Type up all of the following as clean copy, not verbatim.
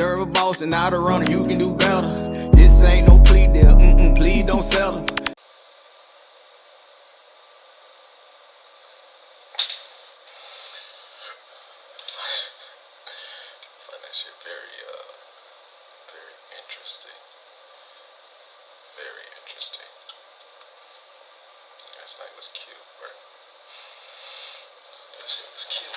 deserve a boss and not a runner. You can do better. This ain't no plea deal. Please don't settle. Find that shit very interesting. Very interesting. Last night was cute, right? That shit was cute.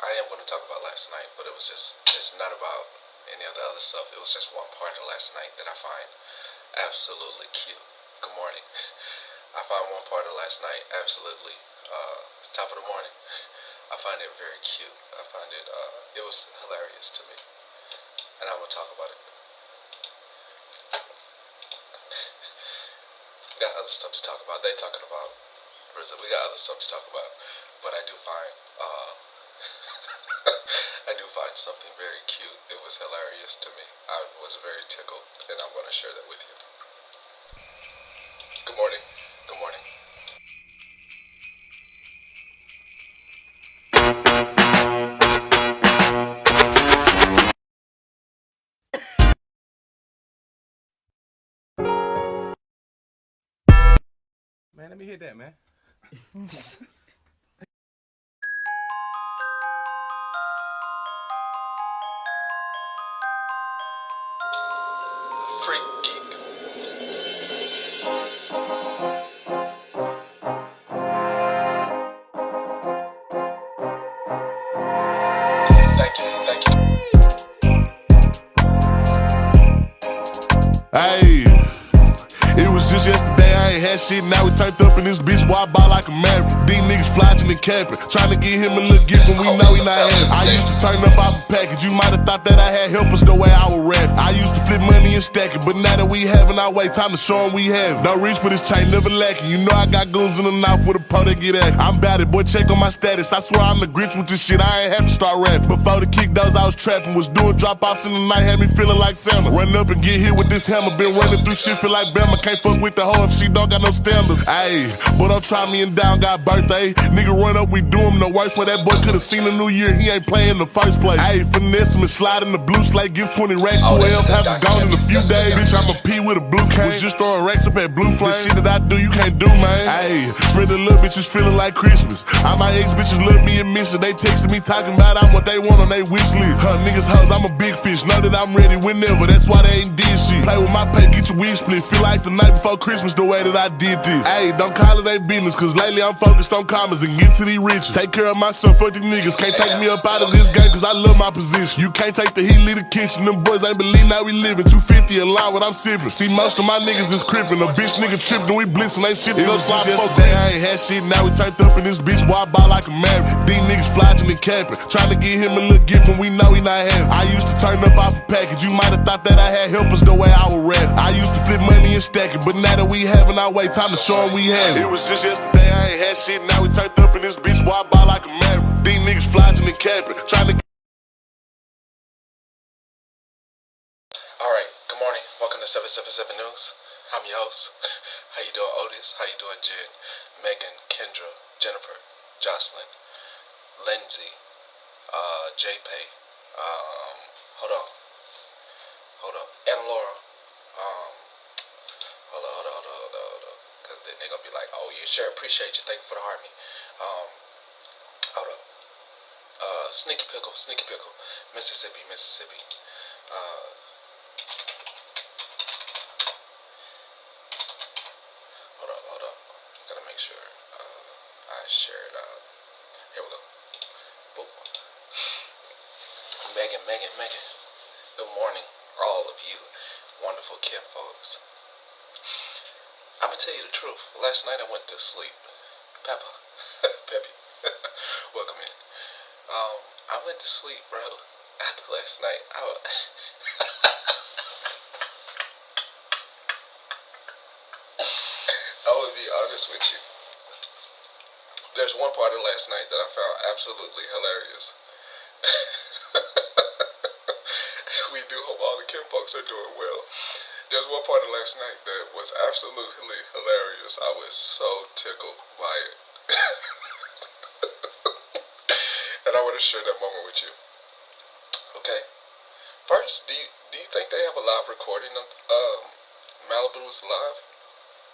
I am going to talk about last night, but it's not about any of the other stuff. It was just one part of last night that I find absolutely cute. Good morning. I find one part of last night absolutely, top of the morning. I find it very cute. I find it, it was hilarious to me. And I will talk about it. We got other stuff to talk about. They talking about, we got other stuff to talk about. But I do find, I do find something very cute. It was hilarious to me. I was very tickled, and I'm going to share that with you. Good morning. Good morning. Man, let me hit that, man. Freak geek. Thank you. Hey, it was just yesterday, I ain't had shit, now we turned up in this bitch, boy, I ball like a maverick. These niggas flogging and capping, trying to get him a little gift when we know he not having. I used to turn up off a package, you might have thought that I had helpers the way I was rap. I used to flip money and stack it, but now that we having our way, time to show them we have it. Don't reach for this chain, never lacking, you know I got goons in the mouth with a pro that get at. I'm bout it, boy, check on my status, I swear I'm the Grinch with this shit, I ain't have to start rapping. Before the kick those, I was trapping, was doing drop-offs in the night, had me feeling like Santa. Run up and get hit with this hammer, been running through shit, feel like Bama, can't fuck with the hoe if she don't got no standards. Ayy, but don't try me and down, got birthday. Nigga run up, we do him the worst. Where that boy could've seen the new year, he ain't playing in the first place. Ayy, finesse him and slide in the blue slate, give 20 racks to a F, have him gone in a few days. Bitch, I'm a P with a blue cane. Was just throwing racks up at Blue Flame. This shit that I do, you can't do, man. Ayy, spread the little bitches feeling like Christmas. All my ex bitches love me and miss it. They texting me talking about I'm what they want on they wish list. Huh, niggas hoes, I'm a big fish. Know that I'm ready whenever, that's why they ain't did shit. Play with my pay, get your wig split. Feel like the night before Christmas the way that I did this. Ayy, don't call it ain't business, cause lately I'm focused on commas and get to these riches. Take care of myself, fuck these niggas. Can't take me up out of this game, cause I love my position. You can't take the heat, leave the kitchen. Them boys ain't believe now we living. 250 a line what I'm sipping. See, most of my niggas is crippin'. A bitch nigga trippin', we blitzin', ain't shit to go slide. Yesterday I ain't had shit, now we turned up in this bitch, boy, I ball like a maverick. These niggas flogging and capping, trying to get him a little gift when we know he not having. I used to turn up off a package, you might have thought that I had helpers the way I was rap. I used to flip money and stack it, but now that we having our way, time to show them we have it. It was just yesterday, I ain't had shit, now we turned up in this bitch, boy, I ball like a maverick. These niggas flogging and capping, trying to. Alright, good morning. Welcome to 777 News. I'm your host. How you doing, Otis? How you doing, Jen? Megan, Kendra, Jennifer, Jocelyn, Lindsay, JPay, hold on, and Laura, hold on, because then they're gonna be like, oh, you sure appreciate you, thank you for the army, hold up, Sneaky Pickle, Mississippi, hold up, gotta make sure, I share it out, here we go, boom. Megan, good morning, all of you wonderful Kim folks. I'm gonna tell you the truth. Last night I went to sleep. Peppy, welcome in. I went to sleep, bro. After last night, I would be honest with you. there's one part of last night that I found absolutely hilarious. We do hope all the Kim folks are doing well. There's one part of last night that was absolutely hilarious. I was so tickled by it. And I want to share that moment with you. Okay. First, do you think they have a live recording of Malibu's live?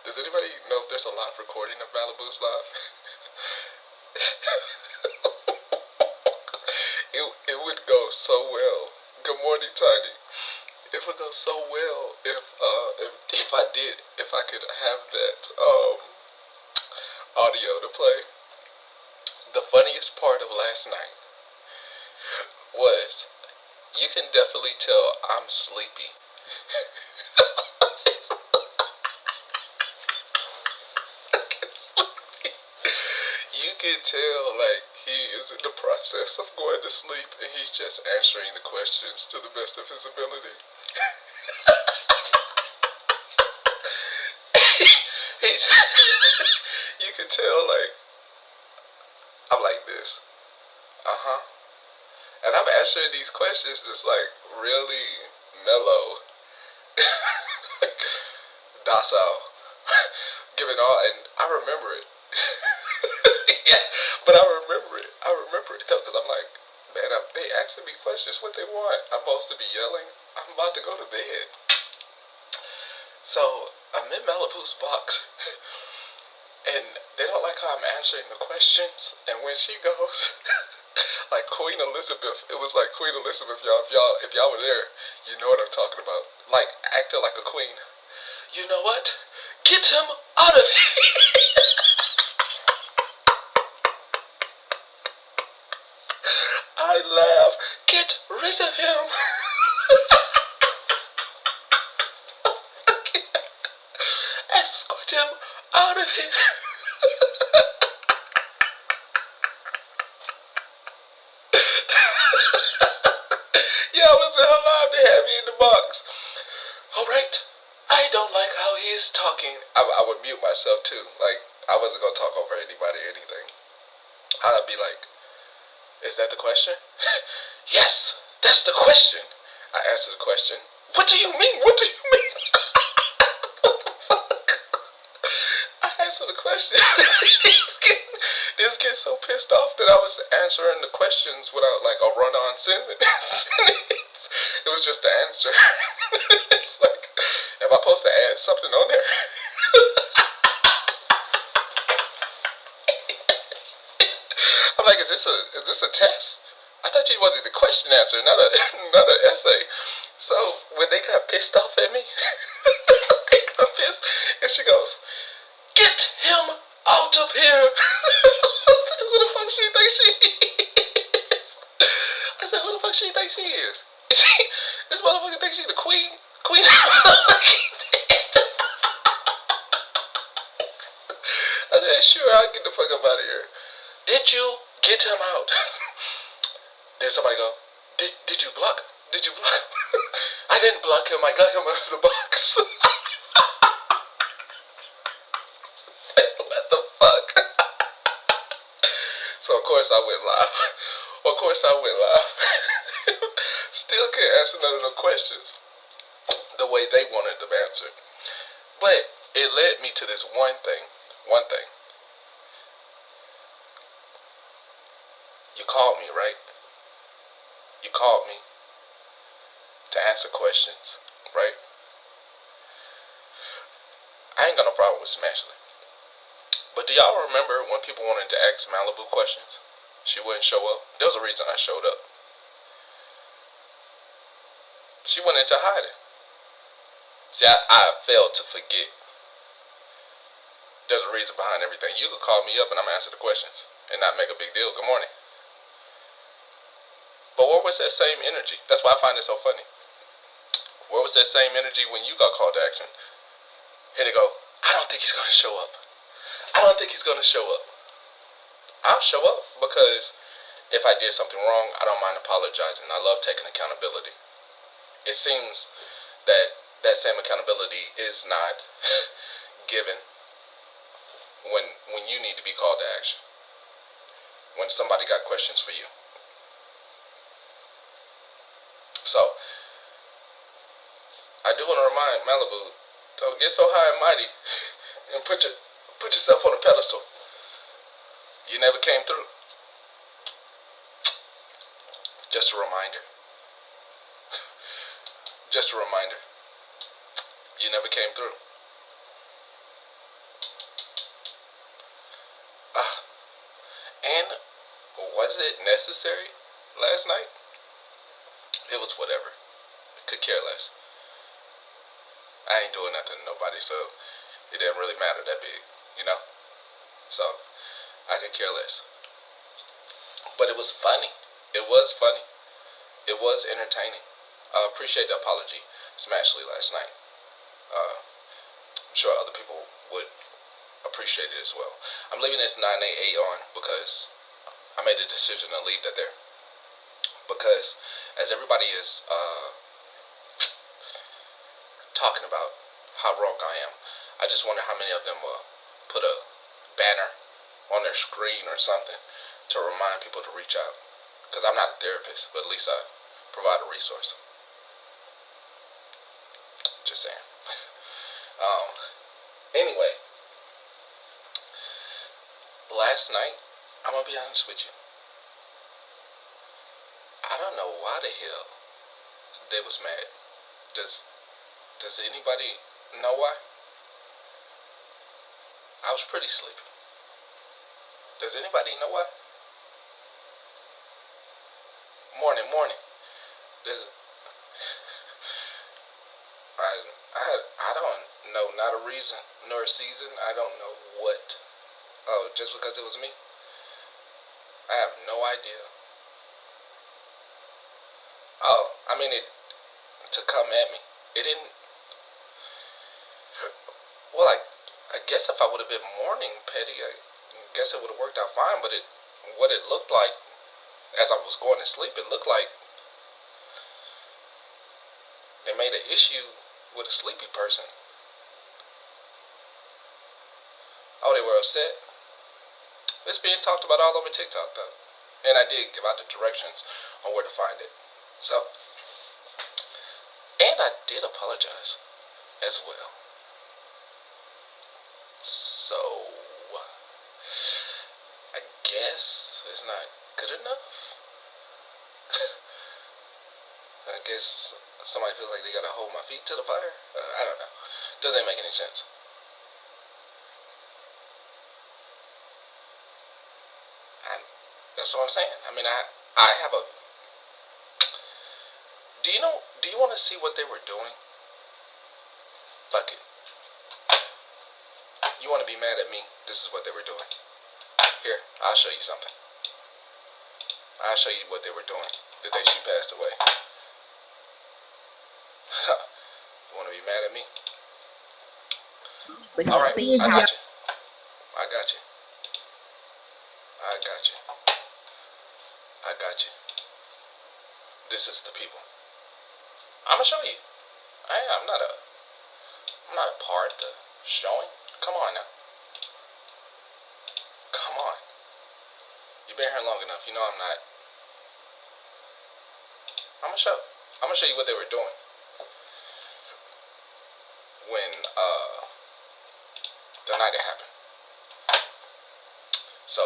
Does anybody know if there's a live recording of Malibu's live? It would go so well. Good morning, Tiny. It would go so well if I could have that audio to play. The funniest part of last night was, you can definitely tell I'm sleepy. You can tell, like, he is in the process of going to sleep and he's just answering the questions to the best of his ability. You can tell, like, I'm like this. And I'm answering these questions that's, like, really mellow. Like, docile. Giving all, and I remember it. Yeah, but I remember it though, because I'm like, man, they asking me questions what they want. I'm supposed to be yelling. I'm about to go to bed. So I'm in Malibu's box, and they don't like how I'm answering the questions. And when she goes, like Queen Elizabeth, it was like Queen Elizabeth, y'all. If y'all were there, you know what I'm talking about. Like, acting like a queen. You know what? Get him out of here. I laugh. Get rid of him. Escort him out of here. Yeah, I wasn't allowed to have me in the box. Alright. I don't like how he is talking. I would mute myself too. Like, I wasn't going to talk over anybody or anything. I'd be like, is that the question? Yes, that's the question. I answer the question. What do you mean? What do you mean? What the fuck? I answer the question. He was getting so pissed off that I was answering the questions without, like, a run-on sentence. It was just the answer. It's like, am I supposed to add something on there? I'm like, is this a test? I thought you wanted the question answer, not an essay. So when they got pissed off at me, they got pissed, and she goes, "Get him out of here!" Who the fuck she think she is? I said, who the fuck she think she is? This motherfucker thinks she's the queen. Queen. I said, sure, I'll get the fuck up out of here. Did you get him out? Then somebody go, did you block him? Did you block him? I didn't block him. I got him out of the box. What the fuck? So of course I went live. Still can't answer none of the questions the way they wanted them answered. But it led me to this one thing. You called me, right? You called me to answer questions, right? I ain't got no problem with Smashley. But do y'all remember when people wanted to ask Malibu questions? She wouldn't show up. There was a reason I showed up. She went into hiding. See, I failed to forget. There's a reason behind everything. You could call me up and I'm answer the questions and not make a big deal. Good morning. But where was that same energy? That's why I find it so funny. Where was that same energy when you got called to action? Here they go. I don't think he's going to show up. I'll show up because if I did something wrong, I don't mind apologizing. I love taking accountability. It seems that that same accountability is not given when you need to be called to action. somebody got questions for you. So, I do want to remind Malibu, don't get so high and mighty and put yourself on a pedestal. You never came through. Just a reminder. Just a reminder. You never came through. And was it necessary last night? It was whatever. Could care less. I ain't doing nothing to nobody, so it didn't really matter that big, you know? So, I could care less. But it was funny. It was funny. It was entertaining. I appreciate the apology, Smashley, last night. I'm sure other people would appreciate it as well. I'm leaving this 988 on because I made a decision to leave that there. Because as everybody is talking about how wrong I am, I just wonder how many of them will put a banner on their screen or something to remind people to reach out. Because I'm not a therapist, but at least I provide a resource. Just saying. Anyway, last night, I'm gonna be honest with you. I don't know why the hell they was mad. Does anybody know why? I was pretty sleepy. Does anybody know why? Morning. I don't know, not a reason nor a season. I don't know what. Oh, just because it was me? I have no idea. Oh, I mean, to come at me. It didn't. Well, I guess if I would have been morning petty, I guess it would have worked out fine. But what it looked like, as I was going to sleep, it looked like they made an issue with a sleepy person. Oh, they were upset. It's being talked about all over TikTok, though. And I did give out the directions on where to find it. So, and I did apologize as well. So, I guess it's not good enough. I guess somebody feels like they gotta hold my feet to the fire. I don't know. Doesn't make any sense. That's what I'm saying. I mean, I have a. Do you want to see what they were doing? Fuck it. You want to be mad at me? This is what they were doing. Here, I'll show you something. I'll show you what they were doing the day she passed away. You want to be mad at me? All right, I got you. I got you. I got you. I got you. This is the people. I'm gonna show you. I'm not a part of showing. Come on now. Come on. You've been here long enough. You know I'm not. I'm gonna show you what they were doing when the night it happened. So,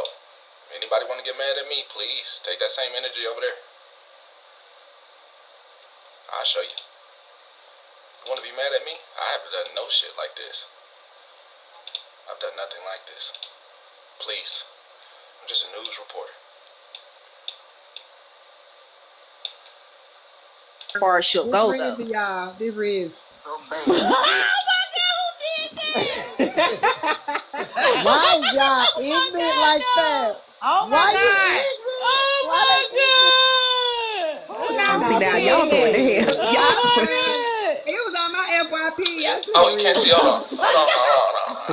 anybody want to get mad at me, please take that same energy over there. I'll show you. You want to be mad at me? I have done no shit like this. I've done nothing like this. Please. I'm just a news reporter. Far as she'll go, though. Y'all. This Riz. Oh my God, why y'all ignorant like that? Oh my Why God. you ignorant? Oh Why they ignorant? See, now y'all going to hell. It was on my FYP. Oh, you can't see. Hold on.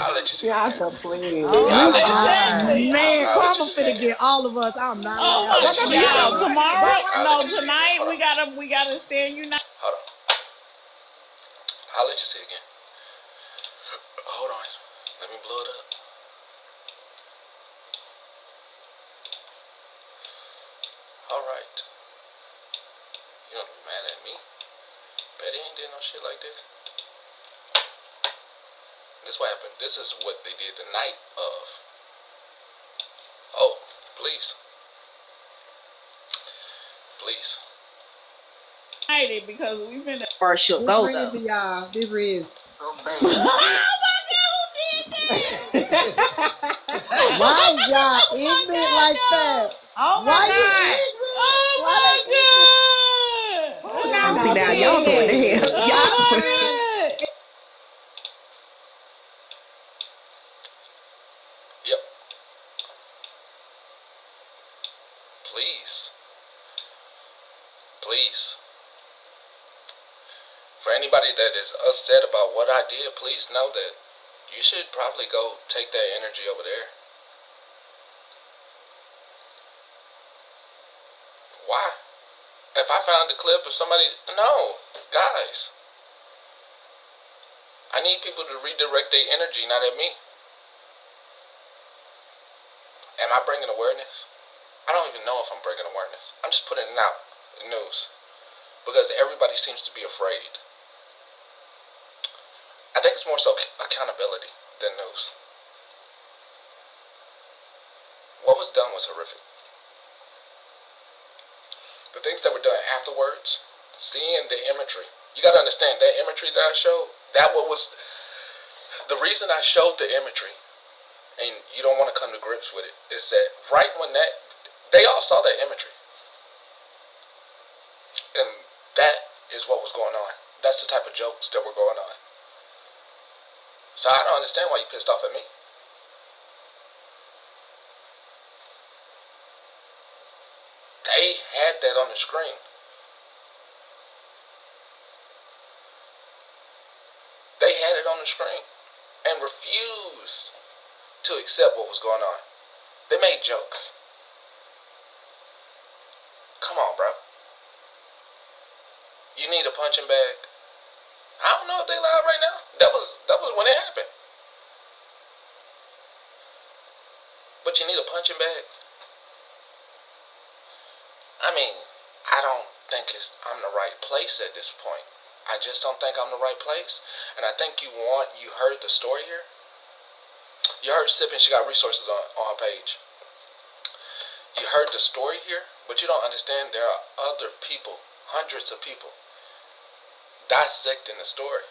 I'll let you see. Y'all complaining. I'll let you see. Man, I'll let Karma you see. finna get all of us. I'm not. Oh, y'all, tomorrow? I'll No, let you see. tonight Hold on. we gotta stand united. Hold on. I'll let you see again. Hold on. Let me blow it up. Alright. You don't be mad at me. Betty ain't did no shit like this. This what happened. This is what they did the night of. Oh, please. Please. excited because we've been. Partial This go Riz, though. y'all. This Riz. So bad. Oh my God, who did that? Why is y'all ignorant like that? Oh my Why you God. ignorant? Oh Why they ignorant? my Who God! now See, now y'all going to did? hell. Oh Y'all my going. God! Yep. Please. Please. For anybody that is upset about what I did, please know that you should probably go take that energy over there. Why? If I found a clip of somebody, no, guys. I need people to redirect their energy, not at me. Am I bringing awareness? I don't even know if I'm bringing awareness. I'm just putting it out in news because everybody seems to be afraid. I think it's more so accountability than news. What was done was horrific. The things that were done afterwards, seeing the imagery. You gotta understand that imagery that I showed, that what was the reason I showed the imagery, and you don't want to come to grips with it, is that right when they all saw that imagery. And that is what was going on. That's the type of jokes that were going on. So I don't understand why you pissed off at me. They had that on the screen. They had it on the screen and refused to accept what was going on. They made jokes. Come on, bro. You need a punching bag. I don't know if they live right now. That was when it happened. But you need a punching bag. I mean, I don't think I'm the right place at this point. I just don't think I'm the right place. And I think you heard the story here. You heard Sippin', she got resources on her page. You heard the story here, but you don't understand there are other people, hundreds of people, dissecting the story.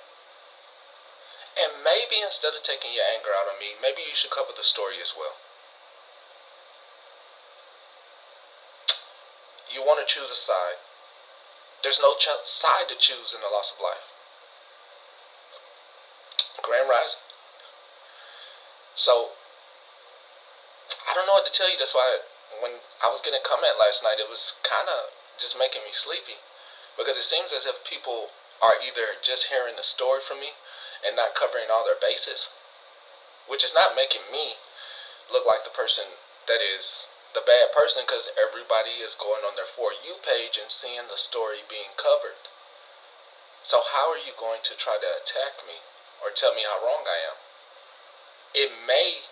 And maybe instead of taking your anger out on me, maybe you should cover the story as well. You want to choose a side. There's no side to choose in the loss of life. Grand Rising. So, I don't know what to tell you. That's why when I was getting a comment last night, it was kind of just making me sleepy. Because it seems as if people are either just hearing the story from me and not covering all their bases. Which is not making me look like the person that is the bad person, because everybody is going on their For You page and seeing the story being covered. So how are you going to try to attack me or tell me how wrong I am? It may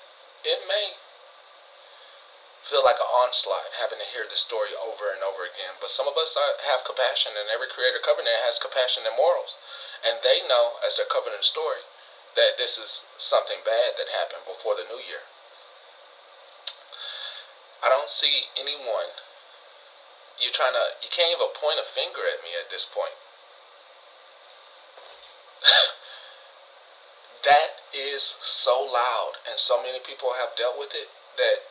feel like an onslaught having to hear the story over and over again, but some of us have compassion, and every creator covering it has compassion and morals, and they know as they're covering the story that this is something bad that happened before the new year. I don't see anyone. You can't even point a finger at me at this point. That is so loud, and so many people have dealt with it that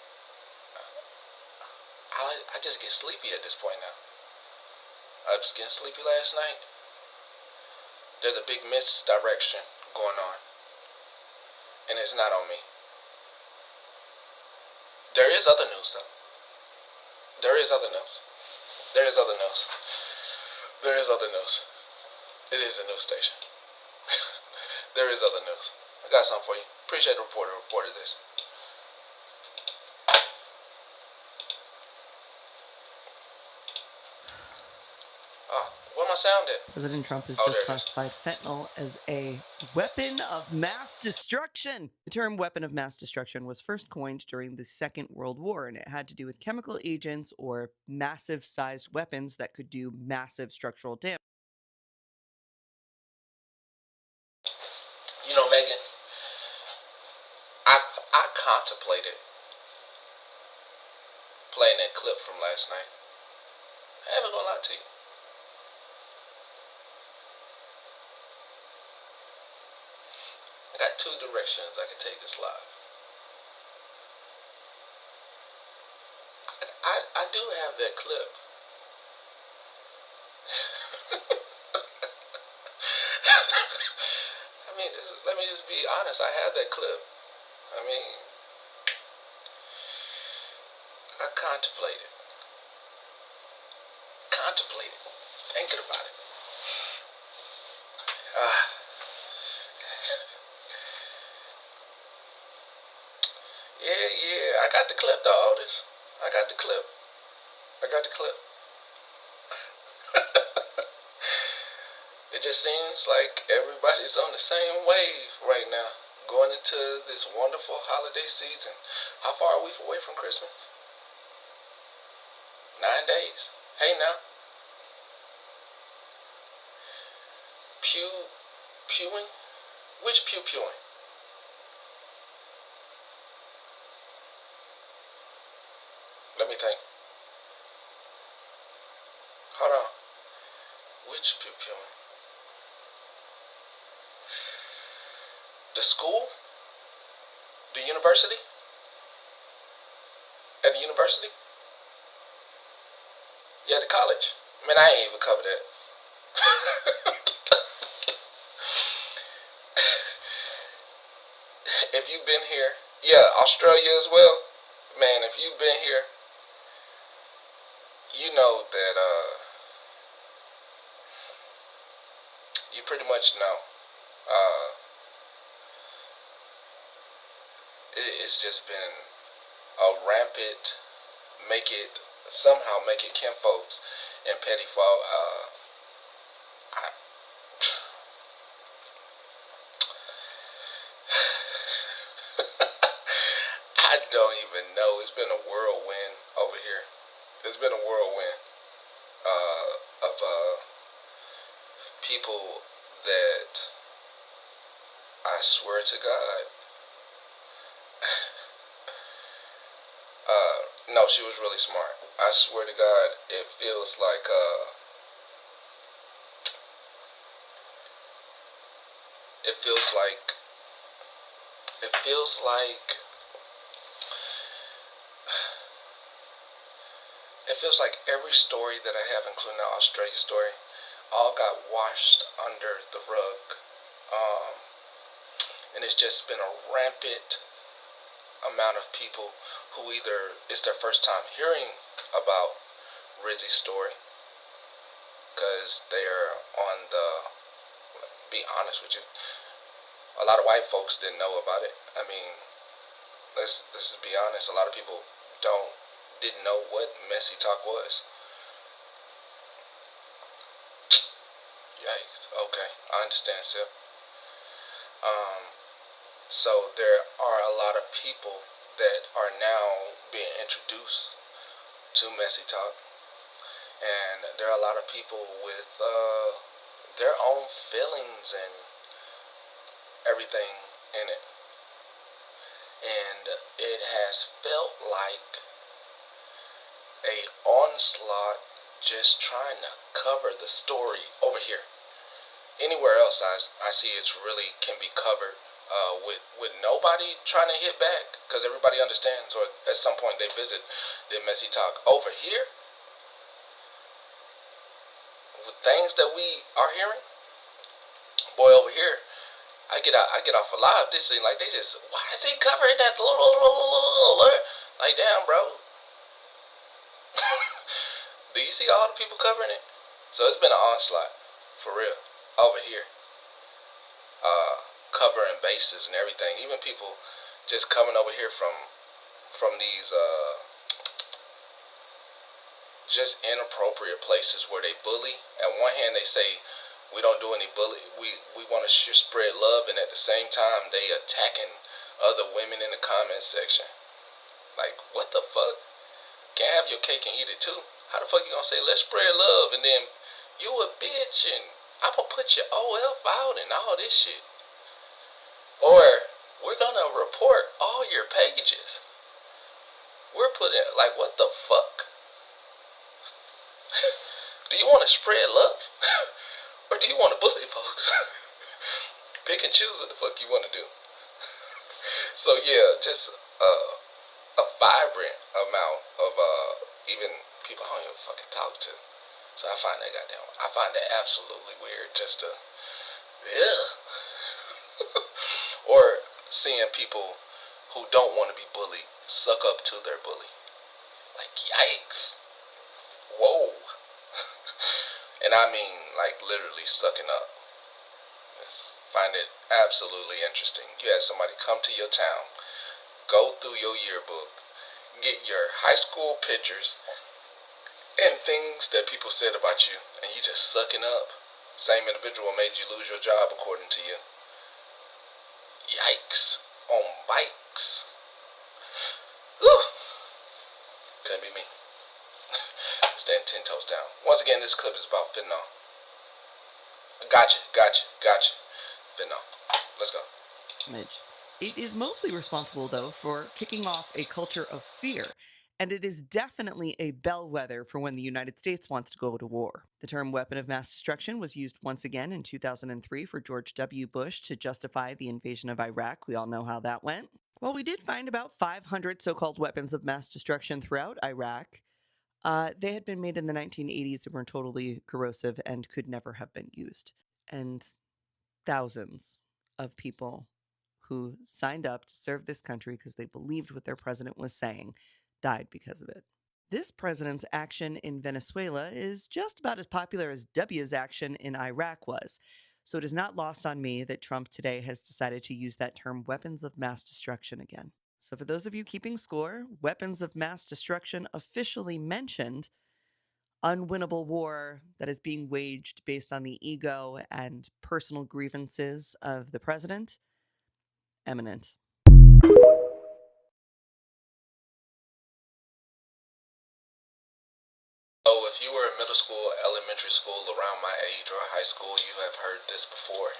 I just get sleepy at this point now. I was getting sleepy last night. There's a big misdirection going on, and it's not on me. There is other news, though. There is other news. There is other news. There is other news. It is a news station. There is other news. I got something for you. Appreciate the reporter reported this. Oh, where my sound at? President Trump has Oh, just there it is. classified fentanyl as a weapon of mass destruction. The term weapon of mass destruction was first coined during the Second World War, and it had to do with chemical agents or massive sized weapons that could do massive structural damage. You know, Megan, I contemplated playing that clip from last night. I haven't gonna lie to you. I got two directions I could take this live. I do have that clip. I mean, let me just be honest. I had that clip. I mean, I contemplated, thinking about it. Yeah, I got the clip though, Otis. I got the clip. It just seems like everybody's on the same wave right now, going into this wonderful holiday season. How far are we away from Christmas? 9 days. Hey now. Pewing? Which pewing? Let me think. Hold on. Which pewing? The school? The university? At the university? Yeah, the college. Man, I ain't even covered that. If you've been here, yeah, Australia as well. Man, if you've been here, you know that, you pretty much know. It's just been a rampant, somehow make it kinfolks and petty fault. I don't even know. It's been a whirlwind over here. It's been a whirlwind of people that I swear to God. No, she was really smart. I swear to God, it feels like every story that I have, including the Australia story, all got washed under the rug. And it's just been a rampant amount of people who either it's their first time hearing about Rizzy's story, because they're on the, be honest with you, a lot of white folks didn't know about it. I mean, let's be honest, a lot of people didn't know what messy talk was. Yikes. Okay, I understand, Sip. So there are a lot of people that are now being introduced to messy talk, and there are a lot of people with their own feelings and everything in it, and it has felt like a onslaught just trying to cover the story over here. Anywhere else I see it's really can be covered with nobody trying to hit back, because everybody understands, or at some point they visit the messy talk. Over here, with things that we are hearing, boy, over here, I get off a live. This thing like they just, why is he covering that? Like, damn, bro. Do you see all the people covering it? So it's been an onslaught, for real, over here. Covering bases and everything. Even people just coming over here from these just inappropriate places where they bully. At one hand, they say we don't do any bully. We want to spread love, and at the same time, they attacking other women in the comment section. Like, what the fuck? Can't have your cake and eat it too. How the fuck you gonna say let's spread love and then you a bitch and I'm gonna put your OF out and all this shit? Or we're gonna report all your pages. We're putting, like, what the fuck? Do you want to spread love? Or do you want to bully folks? Pick and choose what the fuck you want to do. So yeah, just a vibrant amount of even people I don't even fucking talk to. So I find that absolutely weird just to, yeah. Or seeing people who don't want to be bullied suck up to their bully. Like, yikes. Whoa. And I mean, like, literally sucking up. Find it absolutely interesting. You had somebody come to your town, go through your yearbook, get your high school pictures and things that people said about you, and you just sucking up. Same individual made you lose your job according to you. Yikes. On bikes. Whew. Couldn't be me. Stand 10 toes down. Once again, this clip is about fentanyl. Gotcha. Fentanyl. Let's go. It is mostly responsible, though, for kicking off a culture of fear, and it is definitely a bellwether for when the United States wants to go to war. The term weapon of mass destruction was used once again in 2003 for George W. Bush to justify the invasion of Iraq. We all know how that went. While we did find about 500 so-called weapons of mass destruction throughout Iraq, they had been made in the 1980s and were totally corrosive and could never have been used. And thousands of people who signed up to serve this country because they believed what their president was saying died because of it. This president's action in Venezuela is just about as popular as W's action in Iraq was. So it is not lost on me that Trump today has decided to use that term weapons of mass destruction again. So for those of you keeping score, weapons of mass destruction officially mentioned, unwinnable war that is being waged based on the ego and personal grievances of the president, eminent. So if you were in middle school, elementary school, around my age, or high school, you have heard this before.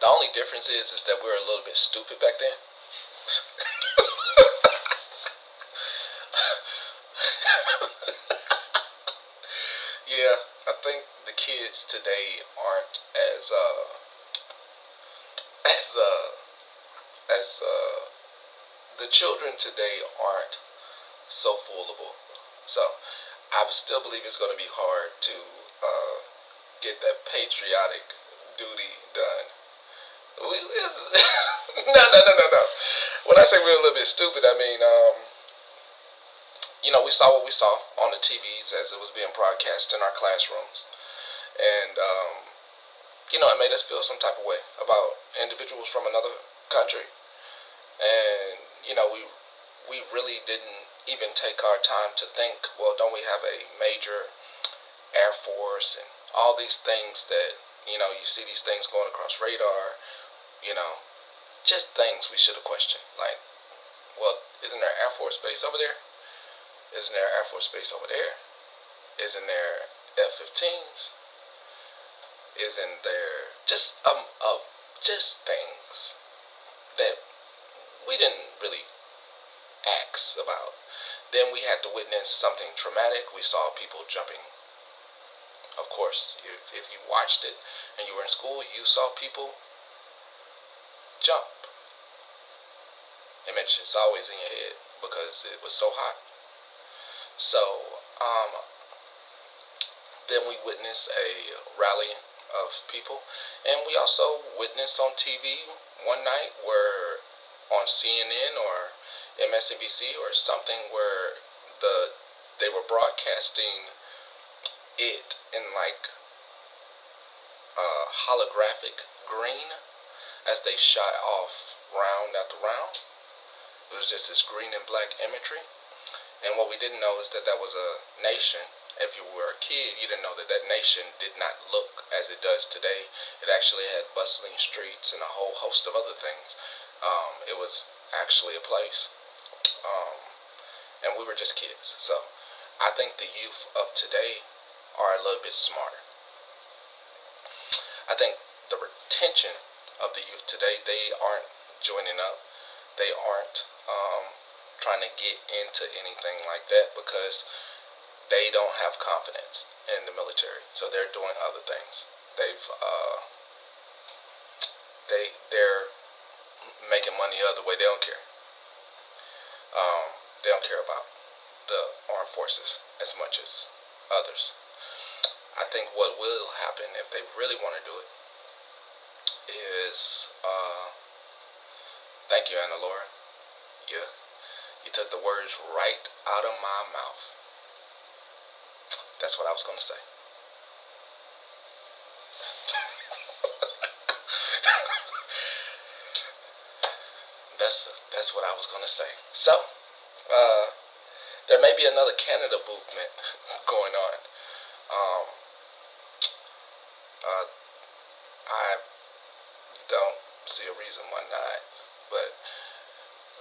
The only difference is that we were a little bit stupid back then. Yeah, I think the kids today aren't as the children today aren't so foolable. So I still believe it's going to be hard to get that patriotic duty done. No. When I say we're a little bit stupid, I mean, we saw what we saw on the TVs as it was being broadcast in our classrooms. And, it made us feel some type of way about individuals from another country. And, we really didn't even take our time to think, well, don't we have a major Air Force and all these things that, you see these things going across radar, just things we should have questioned. Like, well, isn't there Air Force Base over there? Isn't there Air Force Base over there? Isn't there F-15s? Isn't there just things that we didn't really ask about? Then we had to witness something traumatic. We saw people jumping. Of course, if you watched it and you were in school, you saw people jump. Image is always in your head because it was so hot. So, then we witnessed a rally of people, and we also witnessed on TV one night where on CNN or MSNBC or something where they were broadcasting it in like holographic green as they shot off round after round. It was just this green and black imagery. And what we didn't know is that that was a nation. If you were a kid, you didn't know that that nation did not look as it does today. It actually had bustling streets and a whole host of other things. It was actually a place. And we were just kids. So I think the youth of today are a little bit smarter. I think the retention of the youth today, they aren't joining up. They aren't trying to get into anything like that because they don't have confidence in the military. So they're doing other things. They're making money the other way. They don't care. They don't care about the armed forces as much as others. I think what will happen if they really want to do it is, thank you, Anna Laura. You took the words right out of my mouth. That's what I was going to say. That's what I was going to say. So, there may be another Canada movement going on. I don't see a reason why not, but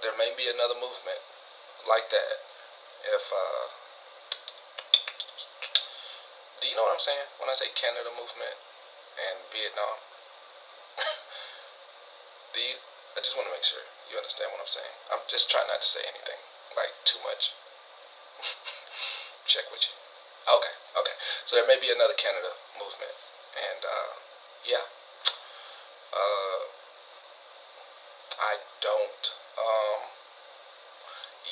there may be another movement like that. If do you know what I'm saying when I say Canada movement and Vietnam? I just want to make sure you understand what I'm saying. I'm just trying not to say anything like too much. Check with you. Okay. So there may be another Canada movement, and yeah. I don't.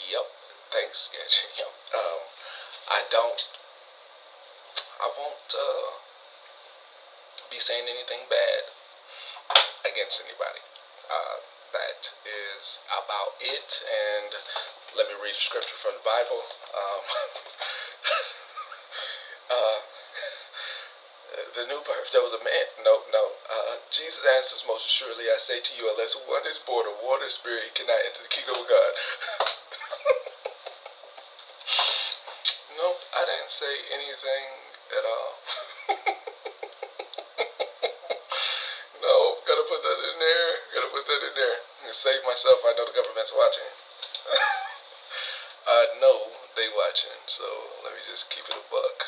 Yep. Thanks, Sketch. Yep. I won't be saying anything bad against anybody. That is about it. And let me read a scripture from the Bible. The new birth, there was a man. No. Jesus answers, most assuredly, I say to you, unless one is born of water and spirit, he cannot enter the kingdom of God. Nope, I didn't say anything at all. No, gotta put that in there. I'm gonna save myself. I know the government's watching. I know they watching, so let me just keep it a buck.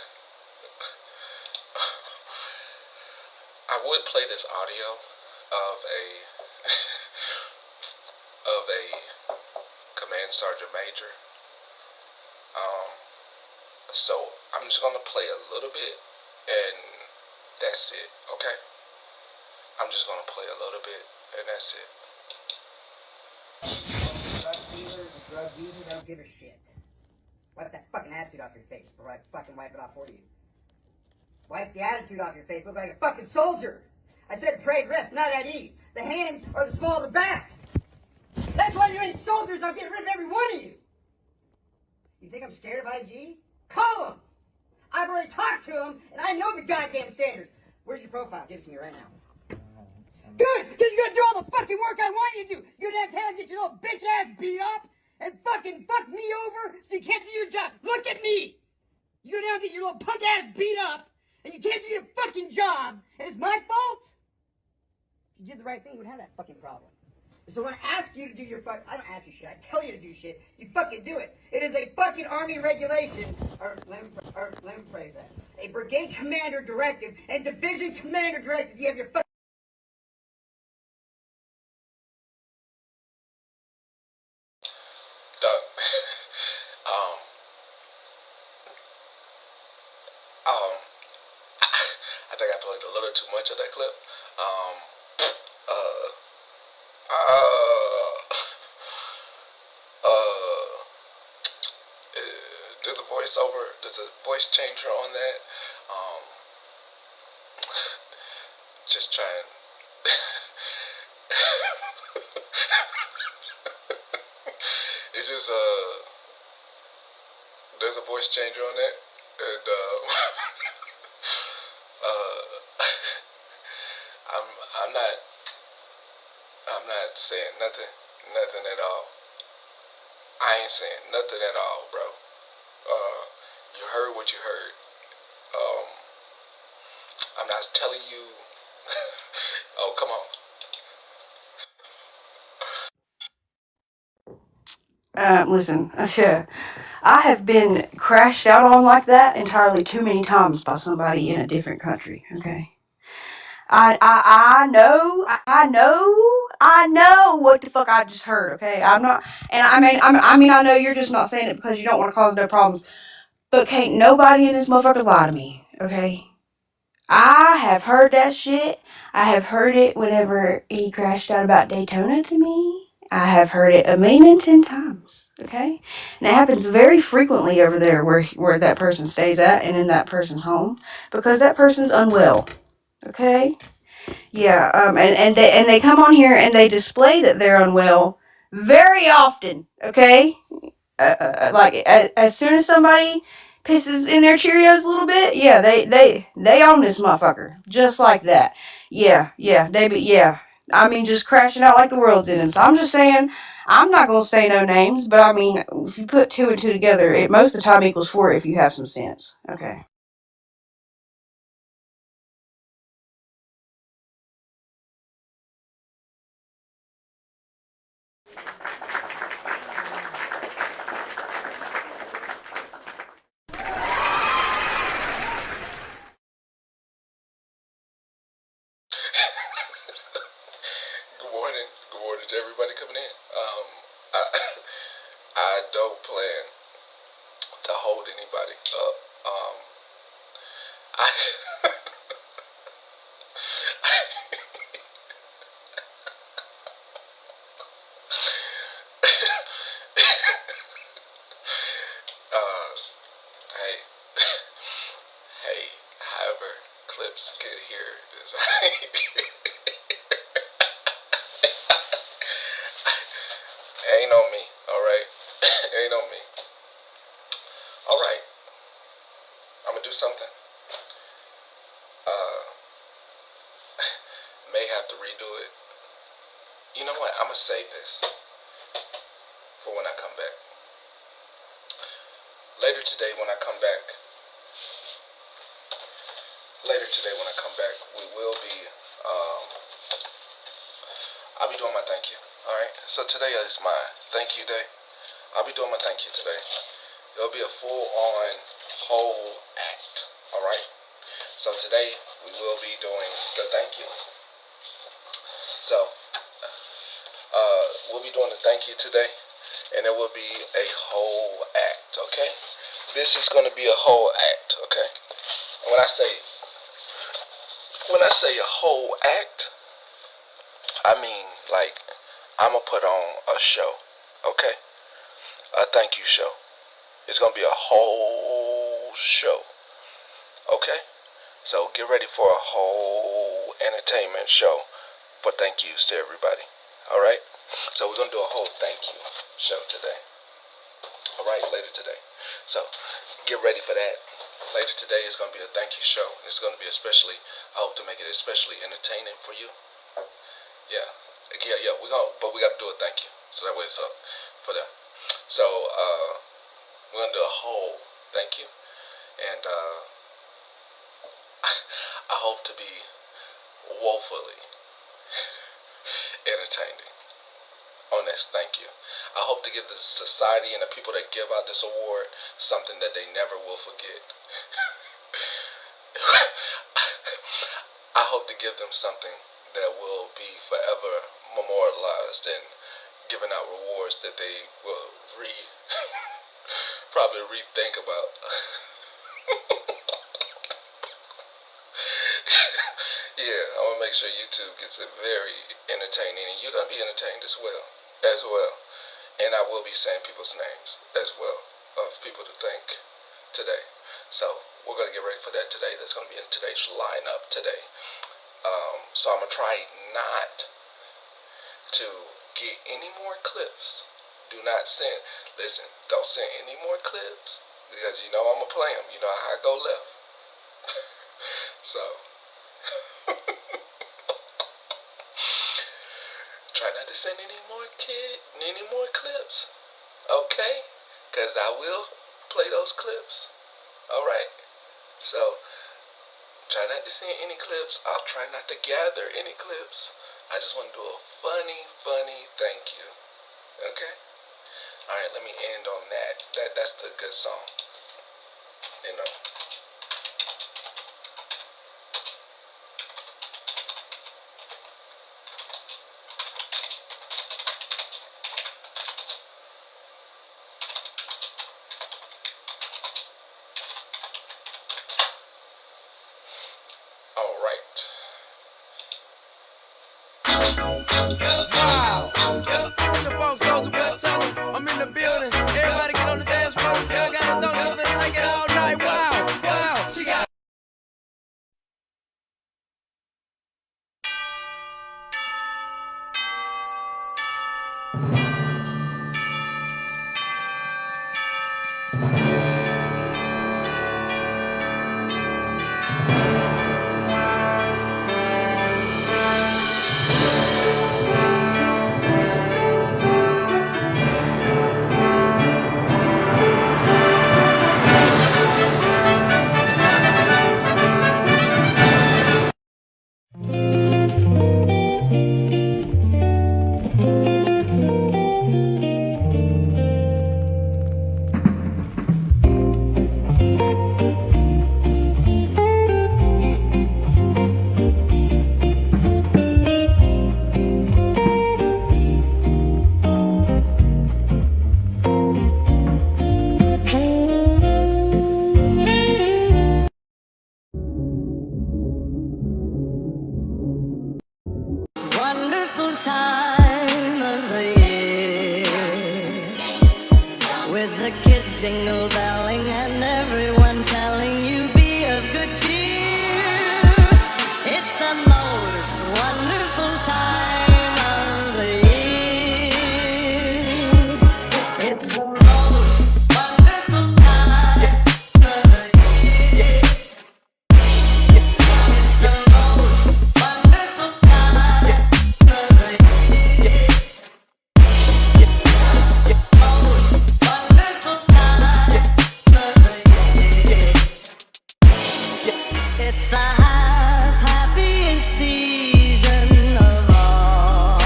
I would play this audio of a command sergeant major. So I'm just gonna play a little bit, and that's it. Okay? I'm just gonna play a little bit, and that's it. Drug dealers and drug users, I don't give a shit. Wipe that fucking attitude off your face before I fucking wipe it off for you. Wipe the attitude off your face. Look like a fucking soldier. I said pray at rest, not at ease. The hands are the small of the back. That's why you ain't soldiers. I'll get rid of every one of you. You think I'm scared of IG? Call them. I've already talked to them, and I know the goddamn standards. Where's your profile? Give it to me right now. Good, because you're gonna do all the fucking work I want you to do. You're gonna have time to get your little bitch ass beat up and fucking fuck me over so you can't do your job. Look at me. You're gonna get your little punk ass beat up and you can't do your fucking job, and it's my fault? If you did the right thing, you would have that fucking problem. So when I ask you to do your I don't ask you shit, I tell you to do shit, you fucking do it. It is a fucking Army regulation, or let me phrase that. A brigade commander directive and division commander directive, you have your fucking... Done. I think I played a little too much of that clip. There's a voiceover, there's a voice changer on that. Just trying. It's just there's a voice changer on that, and I'm not saying nothing at all. I ain't saying nothing at all, bro. heard what you heard. I'm not telling you. Oh, come on. Listen, I have been crashed out on like that entirely too many times by somebody in a different country, okay? I know what the fuck I just heard, okay? I'm not, and I mean, I know you're just not saying it because you don't want to cause no problems, but can't nobody in this motherfucker lie to me, okay? I have heard that shit. I have heard it whenever he crashed out about Daytona to me. I have heard it 1,010,000 times, okay? And it happens very frequently over there where that person stays at and in that person's home because that person's unwell, okay? Yeah, and they come on here and they display that they're unwell very often, okay? Like as soon as somebody pisses in their Cheerios a little bit, yeah, they own this motherfucker just like that. Yeah, yeah. I mean, just crashing out like the world's ending. So I'm just saying, I'm not gonna say no names, but I mean, if you put 2 and 2 together, it most of the time equals 4 if you have some sense. Okay. Good morning. Good morning to everybody coming in. I, I don't plan to hold anybody up. I hey, hey, however clips get here is ain't on me, alright? Ain't on me. Alright, I'm gonna do something. May have to redo it. You know what? I'm gonna save this for when I come back. Later today when I come back, we will be, I'll be doing my thank you. Alright? So today is my thank you day. I'll be doing my thank you today. It'll be a full-on whole act. Alright? So today we will be doing the thank you. So, we'll be doing the thank you today, and it will be a whole act, okay? This is going to be a whole act, okay? And when I say a whole act, I mean, like, I'm going to put on a show, okay? A thank you show. It's going to be a whole show, okay? So get ready for a whole entertainment show for thank yous to everybody. Alright? So we're going to do a whole thank you show today. Alright, later today. So get ready for that. Later today is going to be a thank you show. It's going to be especially, I hope to make it especially entertaining for you. Yeah, but we got to do a thank you. So that way it's up for them. So we're going to do a whole thank you. And I hope to be woefully entertaining on this thank you. I hope to give the society and the people that give out this award something that they never will forget. I hope to give them something that will be forever memorialized and giving out rewards that they will probably rethink about. Yeah, I want to make sure YouTube gets it very entertaining, and you're going to be entertained as well. And I will be saying people's names as well, of people to thank today. So we're going to get ready for that today. That's going to be in today's lineup today. So I'm going to try not to get any more clips. Do not send, listen, don't send any more clips, because you know I'm going to play them. You know how I go left. So try not to send any more clips, okay? Because I will play those clips Alright, so try not to send any clips. I'll try not to gather any clips. I just want to do a funny thank you. Okay? Alright, let me end on that. That's the good song. You know. Alright. Wow. Some folks told you what tell 'em I'm in the building. Everybody get on the dance floor. Girl got a thong, she's been shaking all night. Wow. She got. Wonderful time of the year, with the kids jingle belling and everyone telling you be of good cheer. It's the most wonderful time of the year. It's the most wonderful time of the year. It's the most wonderful time of the year. Most wonderful time of the year. It's the happiest season of all,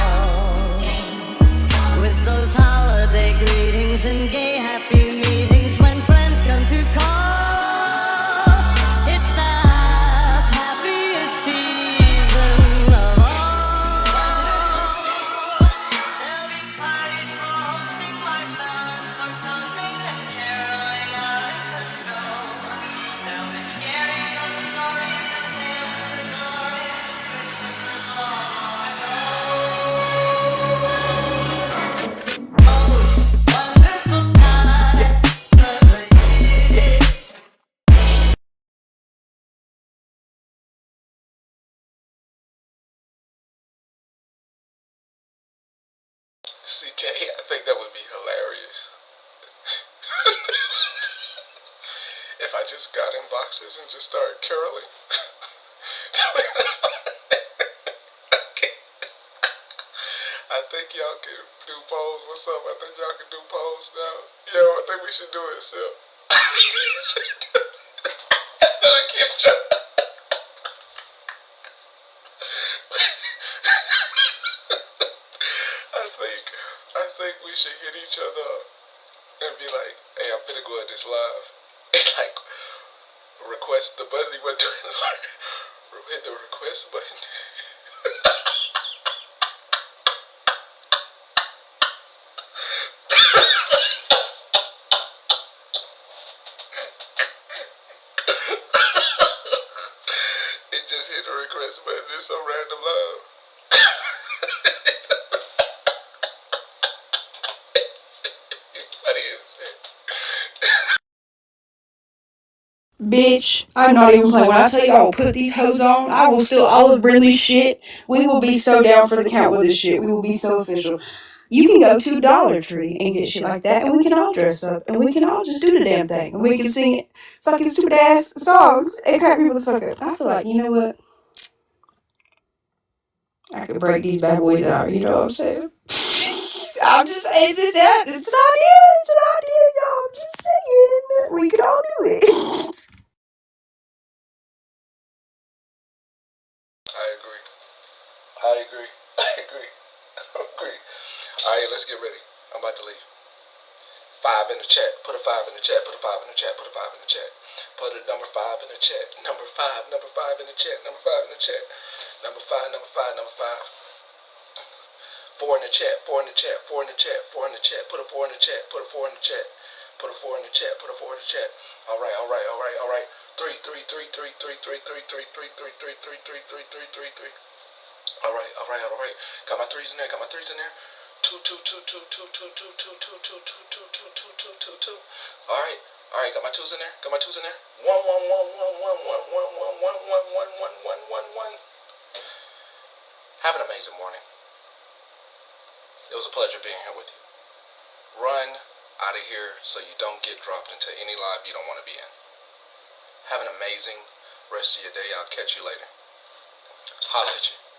with those holiday greetings and gay happy meetings when friends come to call. It's the happiest season of all. There'll be parties for hosting, marshmallows for toasting, and caroling out in the snow. There'll be scary ghost stories and tales of the glories of Christmases long ago. Most wonderful time of the year. CK, I think that would be hilarious. If I just got in boxes and just started caroling. I think y'all can do polls. What's up? I think y'all can do polls now. Yo, I think we should do it, Sil. Do it, Keisha. I think we should hit each other up and be like, hey, I'm finna go at this live. And like, request the button. You want to do it? Like, hit the request button. It just hit the request button. It's so random love. Funny as shit. Bitch, I'm not even playing. When I tell you I will put these hoes on, I will steal all of Brinley's shit. We will be so down for the count with this shit. We will be so official. You can go to Dollar Tree and get shit like that, and we can all dress up, and we can all just do the damn thing, and we can sing fucking stupid ass songs and crack people the fuck up. I feel like, you know what? I could break these bad boys out, you know what I'm saying? I'm just, it's an idea, y'all. I'm just saying. We could all do it. I agree. I agree. I agree. I agree. All right, let's get ready. I'm about to leave. 5 in the chat. Put a 5 in the chat. Put a 5 in the chat. Put a 5 in the chat. Put a number 5 in the chat. Number 5 in the chat. Number 5 in the chat. Number 5, number 5, number 5. 4 in the chat. 4 in the chat. 4 in the chat. 4 in the chat. Put a 4 in the chat. Put a 4 in the chat. Put a 4 in the chat. Put a 4 in the chat. All right, all right, all right, all right. 3, 3, 3, 3, 3, 3, 3, 3, 3, 3, 3, 3, 3, 3, 3, 3, 3. All right, all right, all right. Got my 3s in there. Got my 3s in there. 2, 2, 2, 2, 2, 2, 2, 2, 2, 2, 2, 2, 2, 2, 2, 2, 2. All right, all right. Got my 2s in there. Got my 2s in there. 1, 1, 1, 1, 1, 1, 1, 1, 1, 1, 1, 1, 1, 1. Have an amazing morning. It was a pleasure being here with you. Run out of here so you don't get dropped into any live you don't want to be in. Have an amazing rest of your day. I'll catch you later. Holla at you.